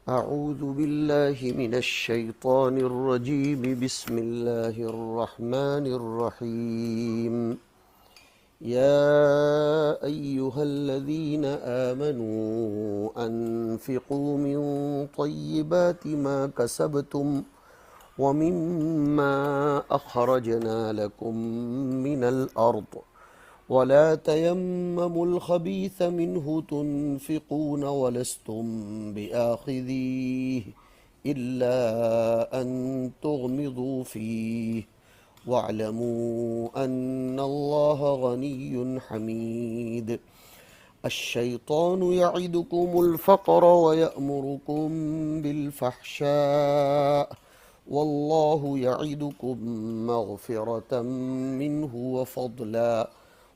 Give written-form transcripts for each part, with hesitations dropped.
أعوذ بالله من الشيطان الرجيم بسم الله الرحمن الرحيم يا أيها الذين آمنوا أنفقوا من طيبات ما كسبتم ومما أخرجنا لكم من الأرض ولا تيمموا الخبيث منه تنفقون ولستم بآخذيه إلا أن تغمضوا فيه واعلموا أن الله غني حميد الشيطان يعدكم الفقر ويأمركم بالفحشاء والله يعدكم مغفرة منه وفضلا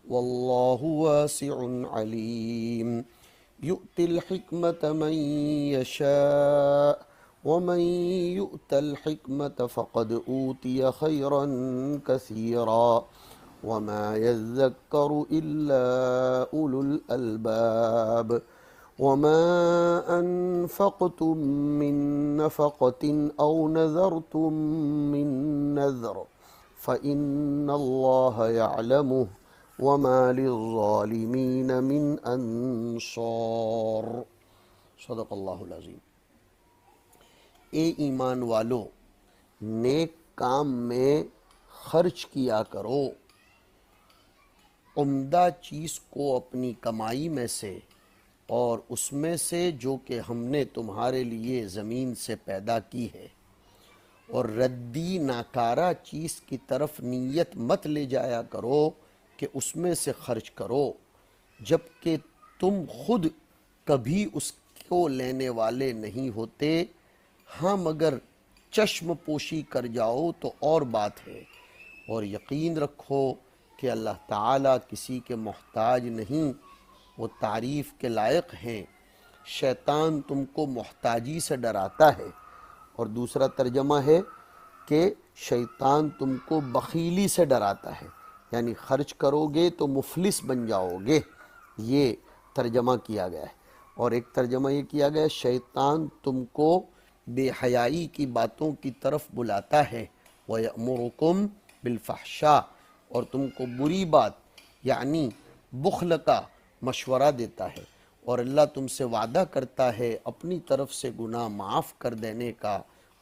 والله واسع عليم يؤتي الحكمة من يشاء ومن يؤت الحكمة فقد أوتي خيرا كثيرا وما يذكر إلا أولو الألباب وما أنفقتم من نفقة أو نذرتم من نذر فإن الله يعلمه وما للظالمين من انصار صدق اللہ العظیم۔ اے ایمان والو، نیک کام میں خرچ کیا کرو، عمدہ چیز کو اپنی کمائی میں سے اور اس میں سے جو کہ ہم نے تمہارے لیے زمین سے پیدا کی ہے، اور ردی ناکارہ چیز کی طرف نیت مت لے جایا کرو کہ اس میں سے خرچ کرو، جبکہ تم خود کبھی اس کو لینے والے نہیں ہوتے، ہاں مگر چشم پوشی کر جاؤ تو اور بات ہے، اور یقین رکھو کہ اللہ تعالیٰ کسی کے محتاج نہیں، وہ تعریف کے لائق ہیں۔ شیطان تم کو محتاجی سے ڈراتا ہے، اور دوسرا ترجمہ ہے کہ شیطان تم کو بخیلی سے ڈراتا ہے، یعنی خرچ کرو گے تو مفلس بن جاؤ گے، یہ ترجمہ کیا گیا ہے۔ اور ایک ترجمہ یہ کیا گیا ہے شیطان تم کو بے حیائی کی باتوں کی طرف بلاتا ہے، وَيَأْمُرُكُمْ بِالْفَحْشَاءِ، اور تم کو بری بات یعنی بخل کا مشورہ دیتا ہے، اور اللہ تم سے وعدہ کرتا ہے اپنی طرف سے گناہ معاف کر دینے کا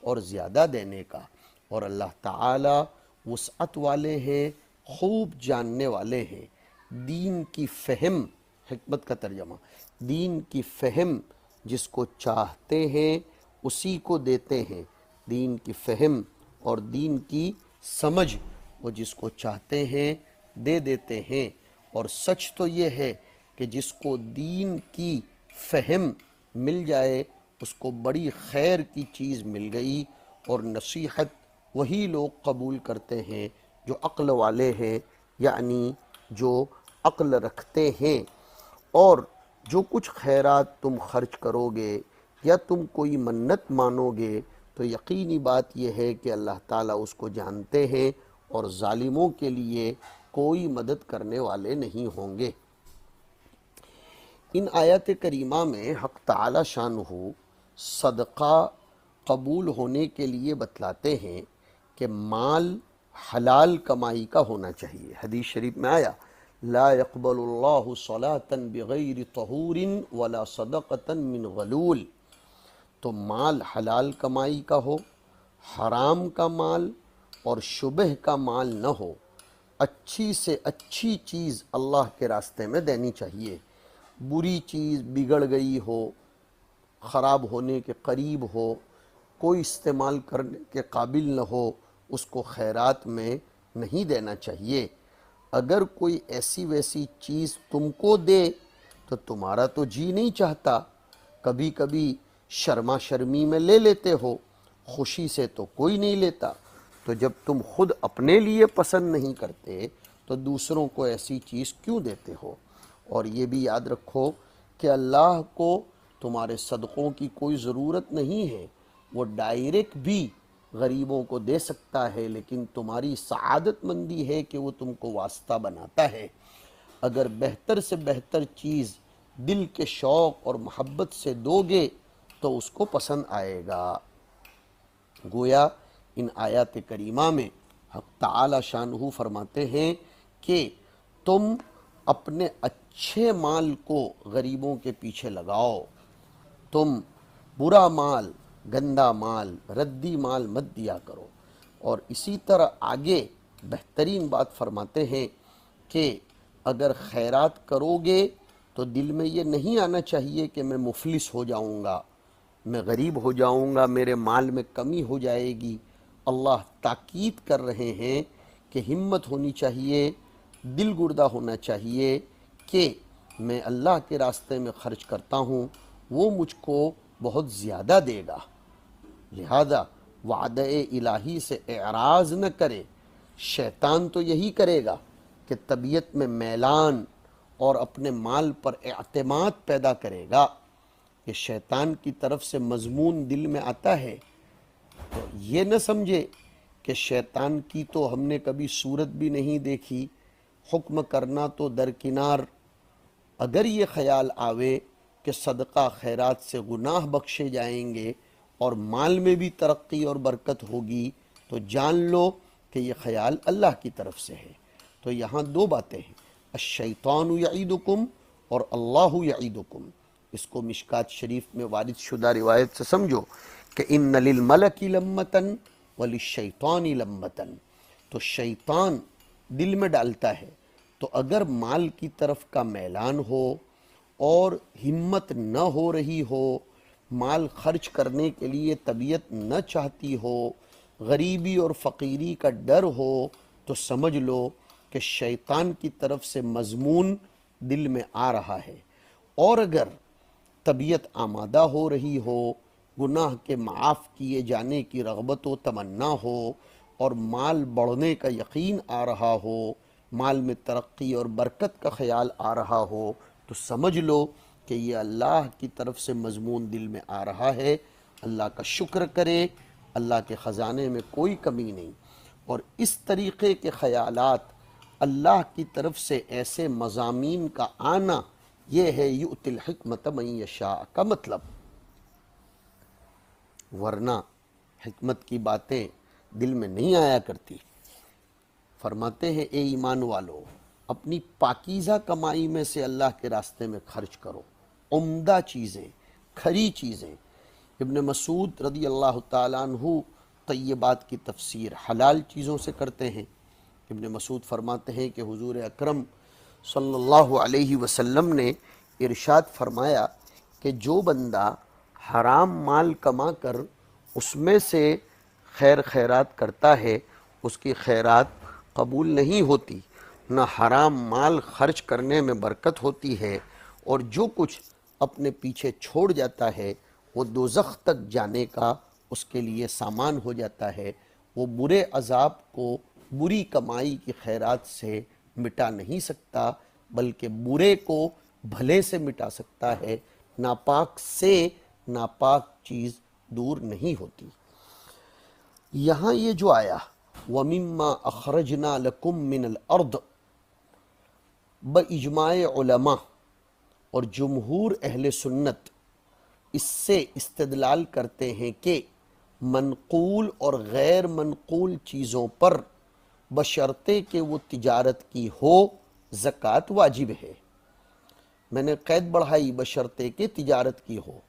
اور زیادہ دینے کا، اور اللہ تعالی وسعت والے ہیں، خوب جاننے والے ہیں۔ دین کی فہم، حکمت کا ترجمہ، دین کی فہم جس کو چاہتے ہیں اسی کو دیتے ہیں، دین کی فہم اور دین کی سمجھ وہ جس کو چاہتے ہیں دے دیتے ہیں۔ اور سچ تو یہ ہے کہ جس کو دین کی فہم مل جائے اس کو بڑی خیر کی چیز مل گئی، اور نصیحت وہی لوگ قبول کرتے ہیں جو عقل والے ہیں، یعنی جو عقل رکھتے ہیں۔ اور جو کچھ خیرات تم خرچ کرو گے یا تم کوئی منت مانو گے تو یقینی بات یہ ہے کہ اللہ تعالیٰ اس کو جانتے ہیں، اور ظالموں کے لیے کوئی مدد کرنے والے نہیں ہوں گے۔ ان آیات کریمہ میں حق تعالی شانہ صدقہ قبول ہونے کے لیے بتلاتے ہیں کہ مال حلال کمائی کا ہونا چاہیے۔ حدیث شریف میں آیا لا يقبل اللہ صلاة بغیر طہور ولا صدقة من غلول، تو مال حلال کمائی کا ہو، حرام کا مال اور شبہ کا مال نہ ہو، اچھی سے اچھی چیز اللہ کے راستے میں دینی چاہیے۔ بری چیز بگڑ گئی ہو، خراب ہونے کے قریب ہو، کوئی استعمال کرنے کے قابل نہ ہو، اس کو خیرات میں نہیں دینا چاہیے۔ اگر کوئی ایسی ویسی چیز تم کو دے تو تمہارا تو جی نہیں چاہتا، کبھی کبھی شرما شرمی میں لے لیتے ہو، خوشی سے تو کوئی نہیں لیتا، تو جب تم خود اپنے لیے پسند نہیں کرتے تو دوسروں کو ایسی چیز کیوں دیتے ہو؟ اور یہ بھی یاد رکھو کہ اللہ کو تمہارے صدقوں کی کوئی ضرورت نہیں ہے، وہ ڈائریکٹ بھی غریبوں کو دے سکتا ہے، لیکن تمہاری سعادت مندی ہے کہ وہ تم کو واسطہ بناتا ہے۔ اگر بہتر سے بہتر چیز دل کے شوق اور محبت سے دو گے تو اس کو پسند آئے گا۔ گویا ان آیات کریمہ میں حق تعالی شانہ فرماتے ہیں کہ تم اپنے اچھے مال کو غریبوں کے پیچھے لگاؤ، تم برا مال، گندا مال، ردی مال مت دیا کرو۔ اور اسی طرح آگے بہترین بات فرماتے ہیں کہ اگر خیرات کرو گے تو دل میں یہ نہیں آنا چاہیے کہ میں مفلس ہو جاؤں گا، میں غریب ہو جاؤں گا، میرے مال میں کمی ہو جائے گی۔ اللہ تاکید کر رہے ہیں کہ ہمت ہونی چاہیے، دل گردہ ہونا چاہیے کہ میں اللہ کے راستے میں خرچ کرتا ہوں، وہ مجھ کو بہت زیادہ دے گا۔ لہذا وعدہ الہی سے اعراض نہ کرے۔ شیطان تو یہی کرے گا کہ طبیعت میں میلان اور اپنے مال پر اعتماد پیدا کرے گا۔ کہ شیطان کی طرف سے مضمون دل میں آتا ہے تو یہ نہ سمجھے کہ شیطان کی تو ہم نے کبھی صورت بھی نہیں دیکھی، حکم کرنا تو درکنار۔ اگر یہ خیال آوے کہ صدقہ خیرات سے گناہ بخشے جائیں گے اور مال میں بھی ترقی اور برکت ہوگی تو جان لو کہ یہ خیال اللہ کی طرف سے ہے۔ تو یہاں دو باتیں ہیں، الشیطان یعیدکم اور اللہ یعیدکم۔ اس کو مشکات شریف میں وارد شدہ روایت سے سمجھو کہ ان للملک لمتن وللشیطان لمتن۔ تو شیطان دل میں ڈالتا ہے، تو اگر مال کی طرف کا میلان ہو اور ہمت نہ ہو رہی ہو، مال خرچ کرنے کے لیے طبیعت نہ چاہتی ہو، غریبی اور فقیری کا ڈر ہو، تو سمجھ لو کہ شیطان کی طرف سے مضمون دل میں آ رہا ہے۔ اور اگر طبیعت آمادہ ہو رہی ہو، گناہ کے معاف کیے جانے کی رغبت و تمنا ہو اور مال بڑھنے کا یقین آ رہا ہو، مال میں ترقی اور برکت کا خیال آ رہا ہو، تو سمجھ لو کہ یہ اللہ کی طرف سے مضمون دل میں آ رہا ہے۔ اللہ کا شکر کرے، اللہ کے خزانے میں کوئی کمی نہیں۔ اور اس طریقے کے خیالات، اللہ کی طرف سے ایسے مضامین کا آنا، یہ ہے یؤتی الحکمت من یشاء کا مطلب۔ ورنہ حکمت کی باتیں دل میں نہیں آیا کرتی۔ فرماتے ہیں اے ایمان والو، اپنی پاکیزہ کمائی میں سے اللہ کے راستے میں خرچ کرو، عمدہ چیزیں، کھری چیزیں۔ ابن مسعود رضی اللہ تعالیٰ عنہ طیبات کی تفسیر حلال چیزوں سے کرتے ہیں۔ ابن مسعود فرماتے ہیں کہ حضور اکرم صلی اللہ علیہ وسلم نے ارشاد فرمایا کہ جو بندہ حرام مال کما کر اس میں سے خیر خیرات کرتا ہے، اس کی خیرات قبول نہیں ہوتی، نہ حرام مال خرچ کرنے میں برکت ہوتی ہے، اور جو کچھ اپنے پیچھے چھوڑ جاتا ہے وہ دوزخ تک جانے کا اس کے لیے سامان ہو جاتا ہے۔ وہ برے عذاب کو بری کمائی کی خیرات سے مٹا نہیں سکتا، بلکہ برے کو بھلے سے مٹا سکتا ہے۔ ناپاک سے ناپاک چیز دور نہیں ہوتی۔ یہاں یہ جو آیا وَمِمَّا أَخْرَجْنَا لَكُم مِّنَ الْأَرْضِ، بإجماع علماء اور جمہور اہل سنت اس سے استدلال کرتے ہیں کہ منقول اور غیر منقول چیزوں پر بشرطے کہ وہ تجارت کی ہو زکوٰۃ واجب ہے۔ میں نے قید بڑھائی بشرطے کہ تجارت کی ہو۔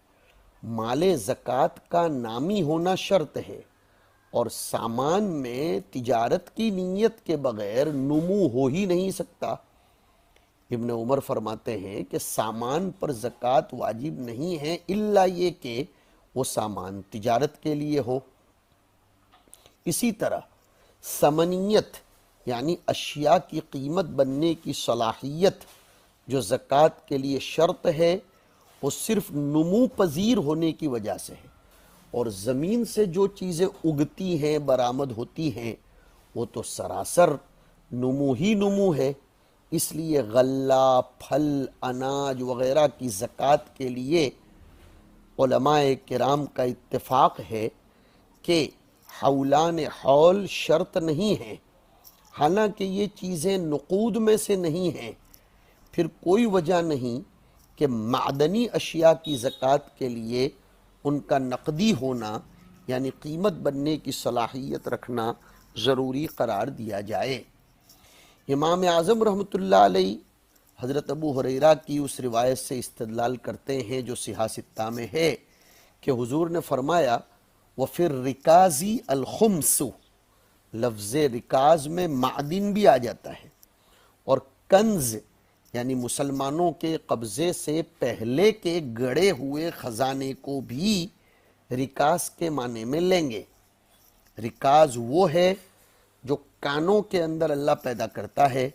مال زکوٰۃ کا نامی ہونا شرط ہے، اور سامان میں تجارت کی نیت کے بغیر نمو ہو ہی نہیں سکتا۔ ابن عمر فرماتے ہیں کہ سامان پر زکوٰۃ واجب نہیں ہے الا یہ کہ وہ سامان تجارت کے لیے ہو۔ اسی طرح ثمنیت یعنی اشیاء کی قیمت بننے کی صلاحیت جو زکوٰۃ کے لیے شرط ہے، وہ صرف نمو پذیر ہونے کی وجہ سے ہے۔ اور زمین سے جو چیزیں اگتی ہیں، برآمد ہوتی ہیں، وہ تو سراسر نمو ہی نمو ہے۔ اس لیے غلہ، پھل، اناج وغیرہ کی زکوٰۃ کے لیے علماء کرام کا اتفاق ہے کہ حولان حول شرط نہیں ہے۔ حالانکہ یہ چیزیں نقود میں سے نہیں ہیں، پھر کوئی وجہ نہیں کہ معدنی اشیاء کی زکوٰۃ کے لیے ان کا نقدی ہونا یعنی قیمت بننے کی صلاحیت رکھنا ضروری قرار دیا جائے۔ امام اعظم رحمۃ اللہ علیہ حضرت ابو ہریرہ کی اس روایت سے استدلال کرتے ہیں جو صحاح ستہ میں ہے کہ حضور نے فرمایا وَفِي الرِّكَازِ الْخُمْسُ، لفظ رکاز میں معدن بھی آ جاتا ہے، اور کنز یعنی مسلمانوں کے قبضے سے پہلے کے گڑے ہوئے خزانے کو بھی رکاز کے معنی میں لیں گے۔ رکاز وہ ہے جو کانوں کے اندر اللہ پیدا کرتا ہے،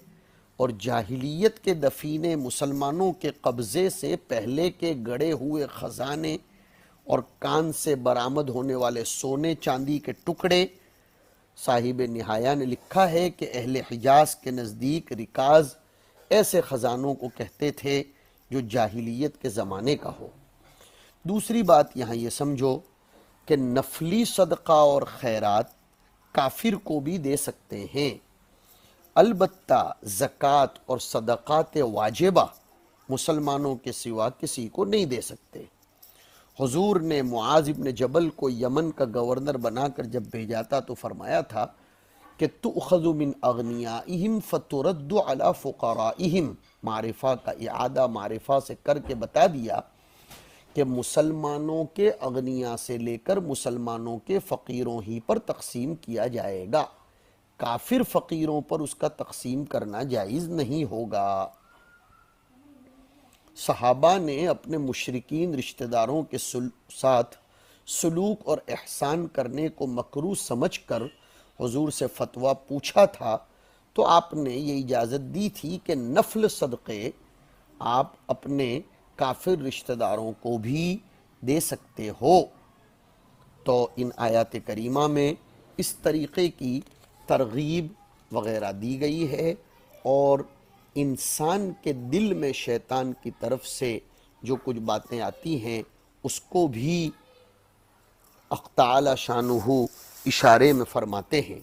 اور جاہلیت کے دفینے مسلمانوں کے قبضے سے پہلے کے گڑے ہوئے خزانے اور کان سے برآمد ہونے والے سونے چاندی کے ٹکڑے۔ صاحب نہایہ نے لکھا ہے کہ اہل حجاز کے نزدیک رکاز ایسے خزانوں کو کہتے تھے جو جاہلیت کے زمانے کا ہو۔ دوسری بات یہاں یہ سمجھو کہ نفلی صدقہ اور خیرات کافر کو بھی دے سکتے ہیں، البتہ زکوٰۃ اور صدقات واجبہ مسلمانوں کے سوا کسی کو نہیں دے سکتے۔ حضور نے معاذ بن جبل کو یمن کا گورنر بنا کر جب بھیجا تھا تو فرمایا تھا کہ تؤخذ من اغنیائہم فترد علی فقرائہم، معرفہ کا اعادہ معرفہ سے کر کے بتا دیا کہ مسلمانوں کے اغنیاء سے لے کر مسلمانوں کے فقیروں ہی پر تقسیم کیا جائے گا، کافر فقیروں پر اس کا تقسیم کرنا جائز نہیں ہوگا۔ صحابہ نے اپنے مشرکین رشتہ داروں کے ساتھ سلوک اور احسان کرنے کو مکروہ سمجھ کر حضور سے فتویٰ پوچھا تھا، تو آپ نے یہ اجازت دی تھی کہ نفل صدقے آپ اپنے کافر رشتہ داروں کو بھی دے سکتے ہو۔ تو ان آیات کریمہ میں اس طریقے کی ترغیب وغیرہ دی گئی ہے، اور انسان کے دل میں شیطان کی طرف سے جو کچھ باتیں آتی ہیں اس کو بھی حق تعالی شانہ اشارے میں فرماتے ہیں۔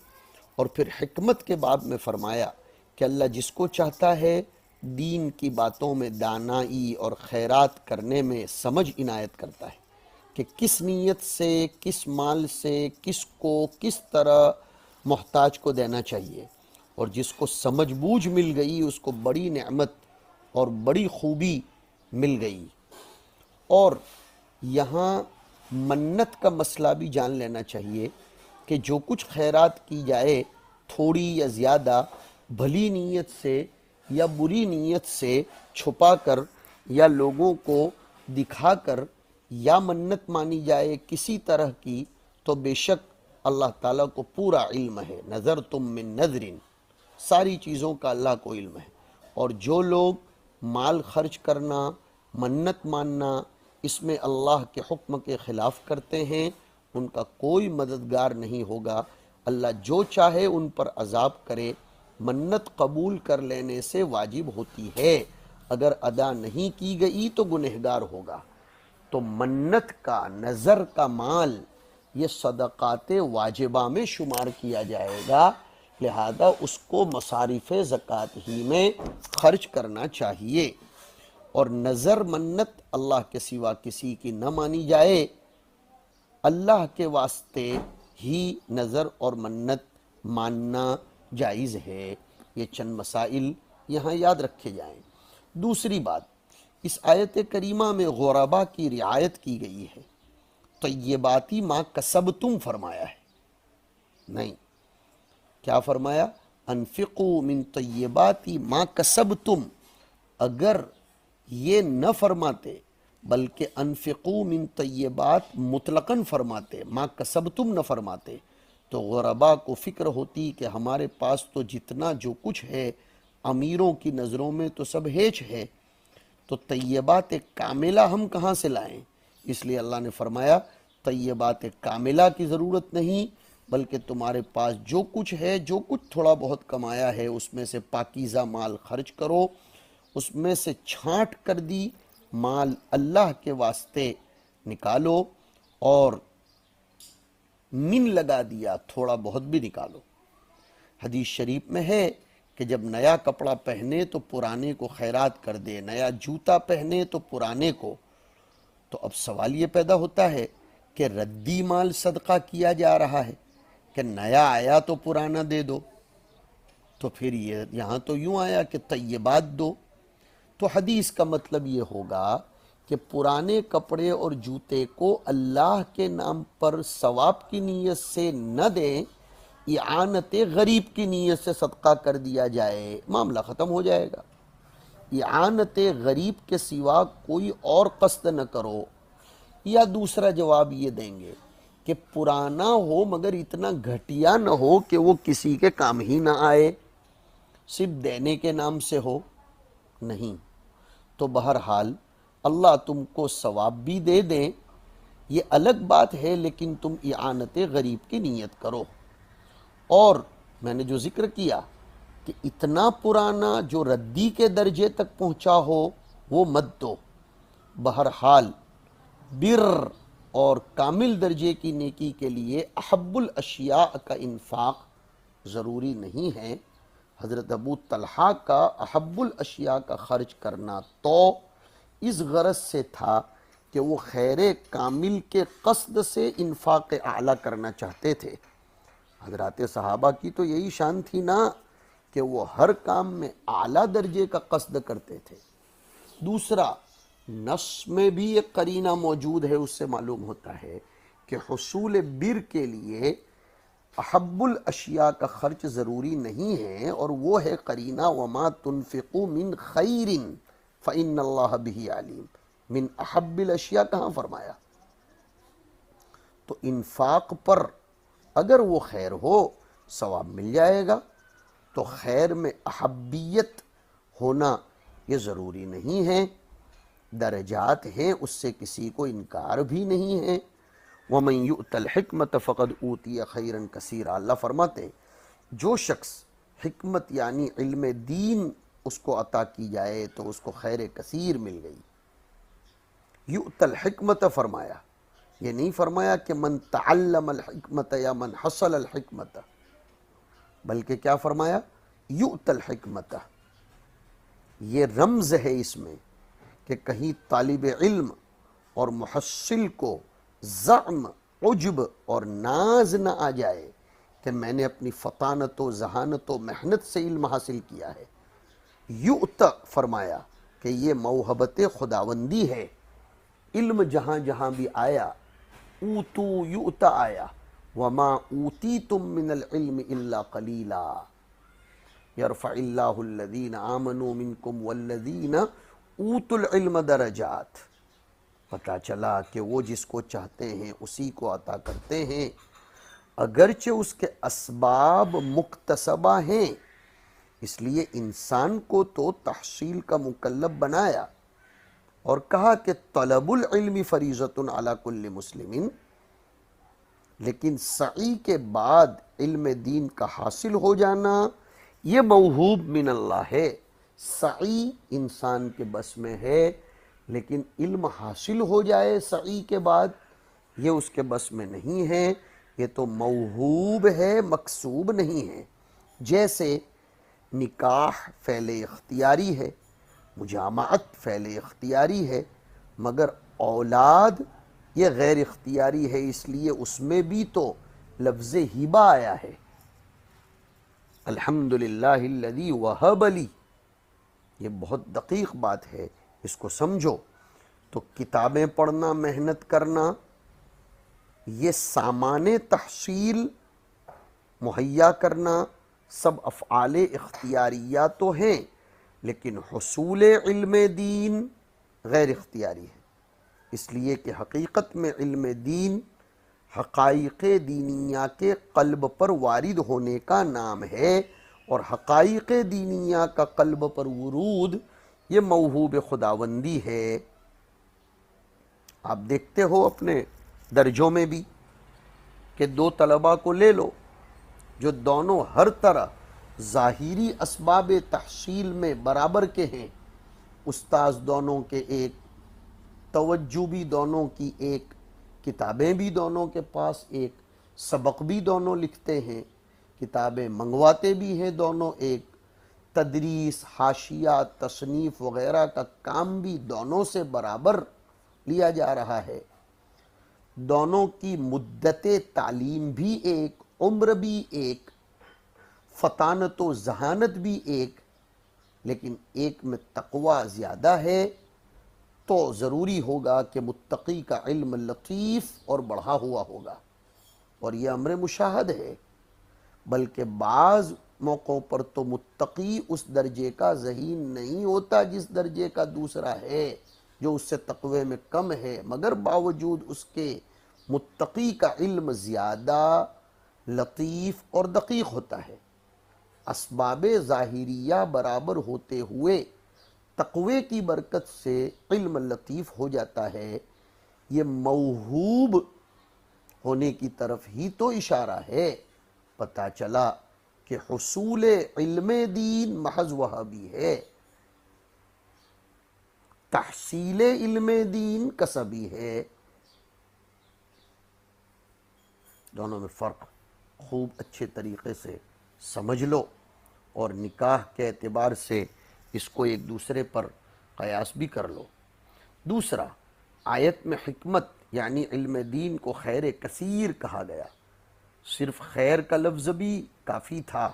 اور پھر حکمت کے باب میں فرمایا کہ اللہ جس کو چاہتا ہے دین کی باتوں میں دانائی اور خیرات کرنے میں سمجھ عنایت کرتا ہے کہ کس نیت سے، کس مال سے، کس کو کس طرح محتاج کو دینا چاہیے، اور جس کو سمجھ بوجھ مل گئی اس کو بڑی نعمت اور بڑی خوبی مل گئی۔ اور یہاں منت کا مسئلہ بھی جان لینا چاہیے کہ جو کچھ خیرات کی جائے تھوڑی یا زیادہ، بھلی نیت سے یا بری نیت سے چھپا کر یا لوگوں کو دکھا کر یا منت مانی جائے کسی طرح کی، تو بے شک اللہ تعالیٰ کو پورا علم ہے۔ نظر تم من نظرن، ساری چیزوں کا اللہ کو علم ہے، اور جو لوگ مال خرچ کرنا، منت ماننا اس میں اللہ کے حکم کے خلاف کرتے ہیں ان کا کوئی مددگار نہیں ہوگا۔ اللہ جو چاہے ان پر عذاب کرے۔ منت قبول کر لینے سے واجب ہوتی ہے، اگر ادا نہیں کی گئی تو گنہگار ہوگا۔ تو منت کا، نظر کا مال یہ صدقات واجبہ میں شمار کیا جائے گا، لہذا اس کو مصارف زکوٰۃ ہی میں خرچ کرنا چاہیے۔ اور نظر منت اللہ کے سوا کسی کی نہ مانی جائے، اللہ کے واسطے ہی نظر اور منت ماننا جائز ہے۔ یہ چند مسائل یہاں یاد رکھے جائیں۔ دوسری بات، اس آیت کریمہ میں غربا کی رعایت کی گئی ہے۔ طیباتی ما کسبتم فرمایا ہے، نہیں، کیا فرمایا؟ انفقوا من طیباتی ما کسبتم۔ اگر یہ نہ فرماتے بلکہ انفقوا من طیبات مطلقاً فرماتے، ما کسبتم نہ فرماتے، تو غربا کو فکر ہوتی کہ ہمارے پاس تو جتنا جو کچھ ہے امیروں کی نظروں میں تو سب ہیچ ہے، تو طیبات کاملہ ہم کہاں سے لائیں؟ اس لیے اللہ نے فرمایا طیبات کاملہ کی ضرورت نہیں، بلکہ تمہارے پاس جو کچھ ہے، جو کچھ تھوڑا بہت کمایا ہے اس میں سے پاکیزہ مال خرچ کرو، اس میں سے چھانٹ کر دی مال اللہ کے واسطے نکالو، اور من لگا دیا تھوڑا بہت بھی نکالو۔ حدیث شریف میں ہے کہ جب نیا کپڑا پہنے تو پرانے کو خیرات کر دے، نیا جوتا پہنے تو پرانے کو تو اب سوال یہ پیدا ہوتا ہے کہ ردی مال صدقہ کیا جا رہا ہے کہ نیا آیا تو پرانا دے دو، تو پھر یہ یہاں تو یوں آیا کہ طیبات دو، تو حدیث کا مطلب یہ ہوگا کہ پرانے کپڑے اور جوتے کو اللہ کے نام پر ثواب کی نیت سے نہ دیں، اعانت غریب کی نیت سے صدقہ کر دیا جائے، معاملہ ختم ہو جائے گا۔ اعانت غریب کے سوا کوئی اور قصد نہ کرو۔ یا دوسرا جواب یہ دیں گے کہ پرانا ہو مگر اتنا گھٹیا نہ ہو کہ وہ کسی کے کام ہی نہ آئے، صرف دینے کے نام سے ہو، نہیں تو بہرحال اللہ تم کو ثواب بھی دے دیں، یہ الگ بات ہے، لیکن تم اعانت غریب کی نیت کرو۔ اور میں نے جو ذکر کیا کہ اتنا پرانا جو ردی کے درجے تک پہنچا ہو وہ مت دو۔ بہرحال بر اور کامل درجے کی نیکی کے لیے احب الاشیاء کا انفاق ضروری نہیں ہے۔ حضرت ابو طلحہ کا احب الاشیاء کا خرچ کرنا تو اس غرض سے تھا کہ وہ خیر کامل کے قصد سے انفاق اعلیٰ کرنا چاہتے تھے۔ حضرات صحابہ کی تو یہی شان تھی نا کہ وہ ہر کام میں اعلیٰ درجے کا قصد کرتے تھے۔ دوسرا، نص میں بھی ایک قرینہ موجود ہے، اس سے معلوم ہوتا ہے کہ حصول بر کے لیے احب الاشیاء کا خرچ ضروری نہیں ہے، اور وہ ہے قرینہ وما تنفقوا من خیر فإن اللہ بہ علیم۔ من احب الاشیاء کہاں فرمایا؟ تو انفاق پر اگر وہ خیر ہو ثواب مل جائے گا، تو خیر میں احبیت ہونا یہ ضروری نہیں ہے، درجات ہیں، اس سے کسی کو انکار بھی نہیں ہے۔ وَمَن يُؤْتَ الْحِكْمَةَ فَقَدْ أُوتِيَ خَيْرًا كَثِيرًا، اللہ فرماتے ہیں جو شخص حکمت یعنی علم دین اس کو عطا کی جائے تو اس کو خیر کثیر مل گئی۔ یؤت الحکمت فرمایا، یہ نہیں فرمایا کہ من تعلم الحکمت یا من حصل الحکمت، بلکہ کیا فرمایا؟ یؤت الحکمت۔ یہ رمز ہے اس میں کہ کہیں طالب علم اور محصل کو زعم، عجب اور ناز نہ آ جائے کہ میں نے اپنی فطانت و ذہانت و محنت سے علم حاصل کیا ہے۔ یؤت فرمایا کہ یہ موہبت خداوندی ہے۔ علم جہاں جہاں بھی آیا اوتو یؤت آیا، وما اوتیتم من العلم الا قلیلا، یرفع اللہ الذین آمنوا منکم والذین اوتوا العلم درجات۔ پتہ چلا کہ وہ جس کو چاہتے ہیں اسی کو عطا کرتے ہیں، اگرچہ اس کے اسباب مکتسبہ ہیں، اس لیے انسان کو تو تحصیل کا مکلف بنایا اور کہا کہ طلب العلم فریضۃ علی کل مسلم، لیکن سعی کے بعد علم دین کا حاصل ہو جانا یہ موہوب من اللہ ہے۔ سعی انسان کے بس میں ہے، لیکن علم حاصل ہو جائے سعی کے بعد یہ اس کے بس میں نہیں ہے، یہ تو موہوب ہے، مکسوب نہیں ہے۔ جیسے نکاح فعل اختیاری ہے، مجامعت فعل اختیاری ہے، مگر اولاد یہ غیر اختیاری ہے، اس لیے اس میں بھی تو لفظ ہبہ آیا ہے۔ الحمدللہ الذی وہب لی، یہ بہت دقیق بات ہے، اس کو سمجھو۔ تو کتابیں پڑھنا، محنت کرنا، یہ سامان تحصیل مہیا کرنا سب افعال اختیاریہ تو ہیں، لیکن حصول علم دین غیر اختیاری ہے، اس لیے کہ حقیقت میں علم دین حقائق دینیہ کے قلب پر وارد ہونے کا نام ہے، اور حقائق دینیہ کا قلب پر ورود یہ موہوب خداوندی ہے۔ آپ دیکھتے ہو اپنے درجوں میں بھی کہ دو طلباء کو لے لو جو دونوں ہر طرح ظاہری اسباب تحصیل میں برابر کے ہیں، استاذ دونوں کے ایک، توجہ بھی دونوں کی ایک، کتابیں بھی دونوں کے پاس ایک، سبق بھی دونوں لکھتے ہیں، کتابیں منگواتے بھی ہیں دونوں ایک، تدریس، حاشیہ، تصنیف وغیرہ کا کام بھی دونوں سے برابر لیا جا رہا ہے، دونوں کی مدت تعلیم بھی ایک، عمر بھی ایک، فطانت و ذہانت بھی ایک، لیکن ایک میں تقوی زیادہ ہے تو ضروری ہوگا کہ متقی کا علم لطیف اور بڑھا ہوا ہوگا، اور یہ امر مشاہد ہے۔ بلکہ بعض موقعوں پر تو متقی اس درجے کا ذہین نہیں ہوتا جس درجے کا دوسرا ہے جو اس سے تقوی میں کم ہے، مگر باوجود اس کے متقی کا علم زیادہ لطیف اور دقیق ہوتا ہے۔ اسباب ظاہریہ برابر ہوتے ہوئے تقوی کی برکت سے علم لطیف ہو جاتا ہے۔ یہ موہوب ہونے کی طرف ہی تو اشارہ ہے۔ پتہ چلا کہ حصول علم دین محض وہابی ہے، تحصیل علم دین کسبی ہے۔ دونوں میں فرق خوب اچھے طریقے سے سمجھ لو، اور نکاح کے اعتبار سے اس کو ایک دوسرے پر قیاس بھی کر لو۔ دوسرا، آیت میں حکمت یعنی علم دین کو خیر کثیر کہا گیا۔ صرف خیر کا لفظ بھی کافی تھا،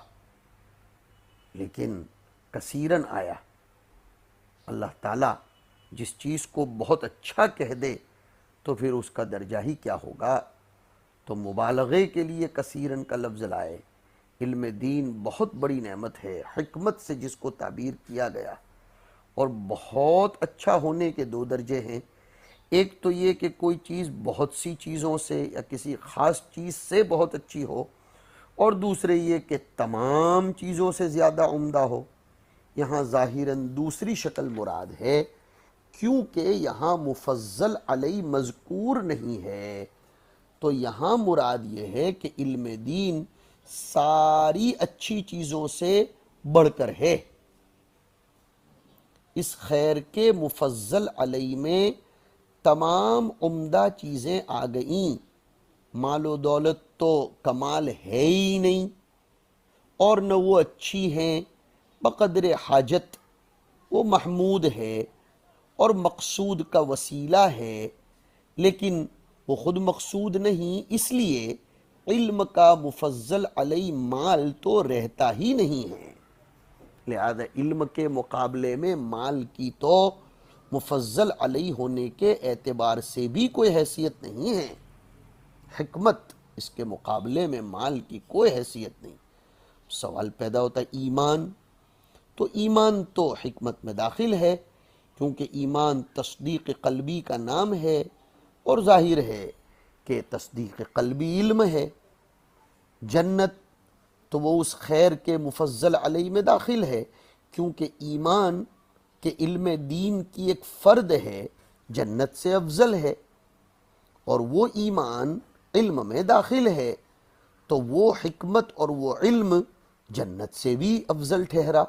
لیکن کثیرن آیا۔ اللہ تعالیٰ جس چیز کو بہت اچھا کہہ دے تو پھر اس کا درجہ ہی کیا ہوگا، تو مبالغے کے لیے کثیرن کا لفظ لائے۔ علم دین بہت بڑی نعمت ہے، حکمت سے جس کو تعبیر کیا گیا، اور بہت اچھا ہونے کے دو درجے ہیں۔ ایک تو یہ کہ کوئی چیز بہت سی چیزوں سے یا کسی خاص چیز سے بہت اچھی ہو، اور دوسرے یہ کہ تمام چیزوں سے زیادہ عمدہ ہو۔ یہاں ظاہراً دوسری شکل مراد ہے، کیونکہ یہاں مفضل علی مذکور نہیں ہے، تو یہاں مراد یہ ہے کہ علم دین ساری اچھی چیزوں سے بڑھ کر ہے۔ اس خیر کے مفضل علی میں تمام عمدہ چیزیں آ گئیں۔ مال و دولت تو کمال ہے ہی نہیں، اور نہ وہ اچھی ہیں، بقدر حاجت وہ محمود ہے اور مقصود کا وسیلہ ہے، لیکن وہ خود مقصود نہیں، اس لیے علم کا مفضل علی مال تو رہتا ہی نہیں ہے۔ لہذا علم کے مقابلے میں مال کی تو مفضل علی ہونے کے اعتبار سے بھی کوئی حیثیت نہیں ہے۔ حکمت اس کے مقابلے میں مال کی کوئی حیثیت نہیں۔ سوال پیدا ہوتا ہے ایمان، تو ایمان تو حکمت میں داخل ہے، کیونکہ ایمان تصدیق قلبی کا نام ہے، اور ظاہر ہے کہ تصدیق قلبی علم ہے۔ جنت تو وہ اس خیر کے مفضل علی میں داخل ہے، کیونکہ ایمان کہ علم دین کی ایک فرد ہے، جنت سے افضل ہے، اور وہ ایمان علم میں داخل ہے، تو وہ حکمت اور وہ علم جنت سے بھی افضل ٹھہرا۔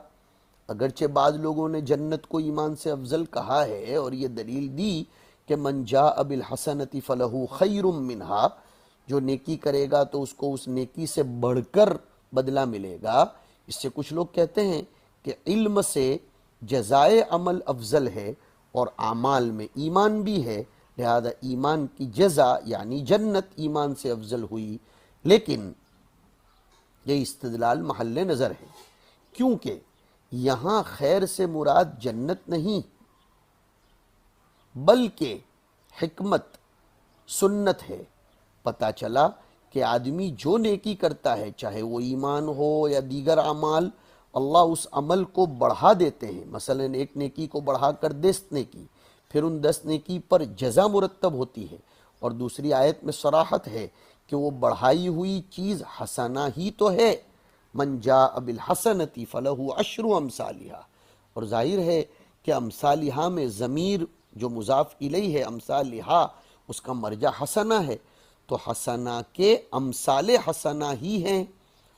اگرچہ بعض لوگوں نے جنت کو ایمان سے افضل کہا ہے، اور یہ دلیل دی کہ من جاء بالحسنۃ فلہ خیر منہا، جو نیکی کرے گا تو اس کو اس نیکی سے بڑھ کر بدلہ ملے گا۔ اس سے کچھ لوگ کہتے ہیں کہ علم سے جزائے عمل افضل ہے، اور اعمال میں ایمان بھی ہے، لہذا ایمان کی جزا یعنی جنت ایمان سے افضل ہوئی۔ لیکن یہ استدلال محل نظر ہے، کیونکہ یہاں خیر سے مراد جنت نہیں، بلکہ حکمت سنت ہے۔ پتہ چلا کہ آدمی جو نیکی کرتا ہے، چاہے وہ ایمان ہو یا دیگر اعمال، اللہ اس عمل کو بڑھا دیتے ہیں۔ مثلا ایک نیکی کو بڑھا کر 10 نیکی، پھر ان 10 نیکی پر جزا مرتب ہوتی ہے، اور دوسری آیت میں صراحت ہے کہ وہ بڑھائی ہوئی چیز حسنہ ہی تو ہے۔ من جاء بالحسنۃ فلہ عشر امثالھا، اور ظاہر ہے کہ امثالھا میں ضمیر جو مضاف الیہ ہے، امثالھا اس کا مرجع حسنہ ہے، تو حسنہ کے امثال حسنہ ہی ہیں،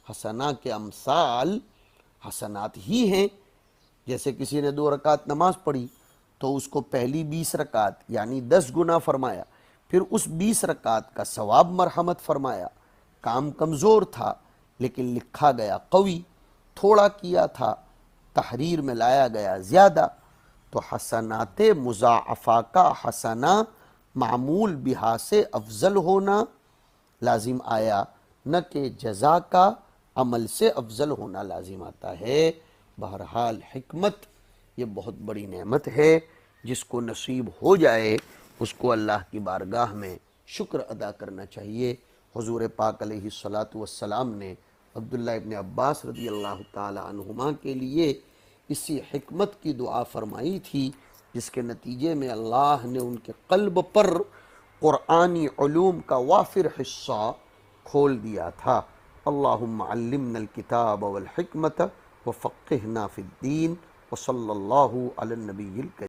حسنہ کے امثال حسنات ہی ہیں۔ جیسے کسی نے 2 رکعت نماز پڑھی تو اس کو پہلی 20 رکعت یعنی 10 گنا فرمایا، پھر اس 20 رکعت کا ثواب مرحمت فرمایا۔ کام کمزور تھا لیکن لکھا گیا قوی، تھوڑا کیا تھا تحریر میں لایا گیا زیادہ، تو حسنات مضاعفہ کا حسنہ معمول بہا سے افضل ہونا لازم آیا، نہ کہ جزا کا عمل سے افضل ہونا لازم آتا ہے۔ بہرحال حکمت یہ بہت بڑی نعمت ہے، جس کو نصیب ہو جائے اس کو اللہ کی بارگاہ میں شکر ادا کرنا چاہیے۔ حضور پاک علیہ الصلاۃ والسلام نے عبداللہ ابن عباس رضی اللہ تعالی عنہما کے لیے اسی حکمت کی دعا فرمائی تھی، جس کے نتیجے میں اللہ نے ان کے قلب پر قرآنی علوم کا وافر حصہ کھول دیا تھا۔ اللہم علمنا الکتاب والحکمت وفقہنا فی الدین وصلی اللہ علی النبی الکریم۔